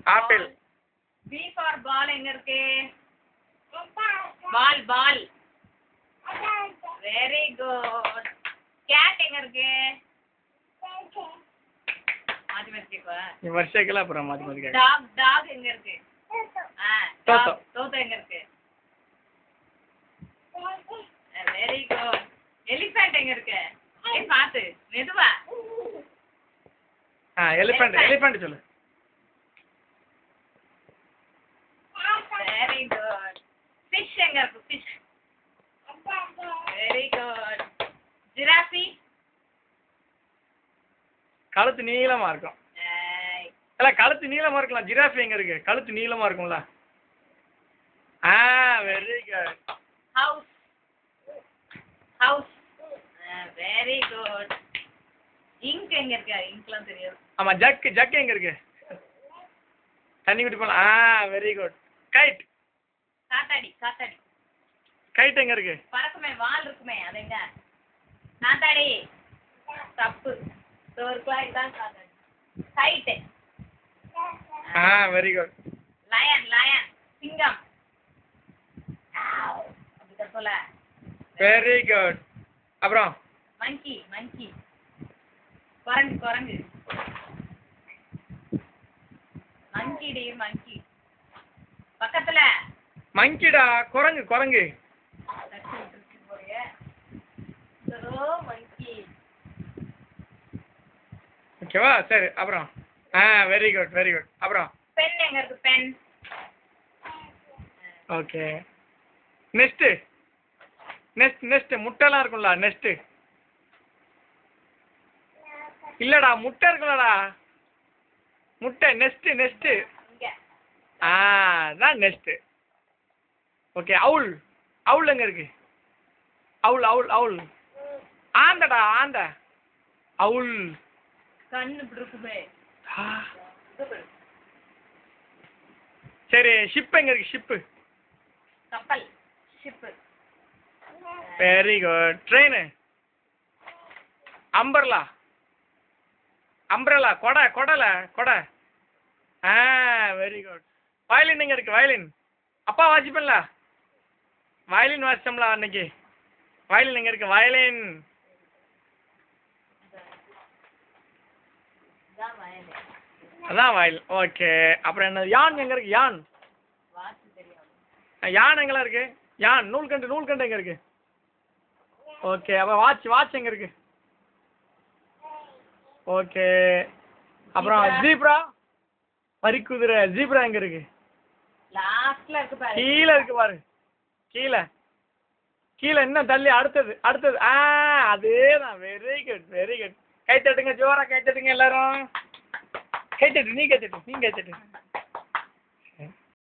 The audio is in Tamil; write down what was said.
ஆப்பிள். B for ball எங்க இருக்கு? ball ball. Very good. cat எங்க இருக்கு? மாத்திமாத்திக்கா. நீ வருஷக்கல அப்புறம் மாத்திமாத்திக்கா. dog எங்க இருக்கு? தோத்தோ எங்க இருக்கு? Very good. elephant எங்க இருக்கு? ஏய் பாத்து மெதுவா. elephant சொல்லு. Very good. fish எங்க இருக்கு? fish. Very good. giraffe. கழுத்து நீளமா இருக்கும். இல்ல கழுத்து நீளமா இருக்கலாம். ஜிராஃபி எங்க இருக்கு? கழுத்து நீளமா இருக்கும்ல. Very good. house. Very good. ink எங்க இருக்கு? inkலாம் தெரியாது. ஆமா ஜக் எங்க இருக்கு? தண்ணி குடி போலாம். Very good. கைட். காத்தாடி. கைட் எங்க இருக்கு? பறக்குமே வால் இருக்குமே அது எங்க? காத்தாடி. தப்பு. தோர்க்லா இதான் காத்தாடி. கைட். Very good. லயன் சிங்கம். அப்படி சொல்ல. Very good. அப்புறம் மங்கி குரங்கு மங்கி பக்கத்துல மங்கிடா குரங்கு மங்கி. ஓகேவா? சரி அப்புறம் வெரி குட் அப்புறம் பென் எங்க இருக்கு? பென். ஓகே. நெஸ்ட் முட்டைலாம் இருக்கும்ல. நெஸ்ட் இல்லடா முட்டை இருக்குல்லடா. முட்டை நெஸ்ட். அதான் நெஸ்ட். ஓகே. அவுல் எங்க இருக்கு? அவுல் ஆந்தடா அவுல். கண்ணு இப்படி இருக்குமே. சரி ஷிப் எங்க இருக்கு? ஷிப்பு கப்பல். Ship. Very good. Train. Umbrella கொடை. Very good. வயலின் எங்க இருக்கு? வயலின் அப்பா வாசிப்பேன்ல. வயலின் வாசிச்சோம்ல அன்னைக்கு. வயலின் எங்க இருக்கு? வயலின். அதான் வயல். ஓகே. அப்புறம் என்ன? யான் எங்க இருக்கு? யான் எங்கெல்லாம் இருக்கு? யான் நூல்கண்டு எங்க இருக்கு? ஓகே. அப்ப வாட்ச் எங்க இருக்கு? ஓகே. அப்புறம் ஜீப்ரா பரிக்குதிரை. ஜீப்ரா எங்க இருக்கு? லாஸ்ட்ல இருக்கு பாரு. கீழ இருக்கு பாரு. கீழ இன்னும் தள்ளி அடுத்தது. அதேதான். Very good. கை தட்டுங்க ஜோரா. கை தட்டுங்க எல்லாரும். நீ கை தட்டு.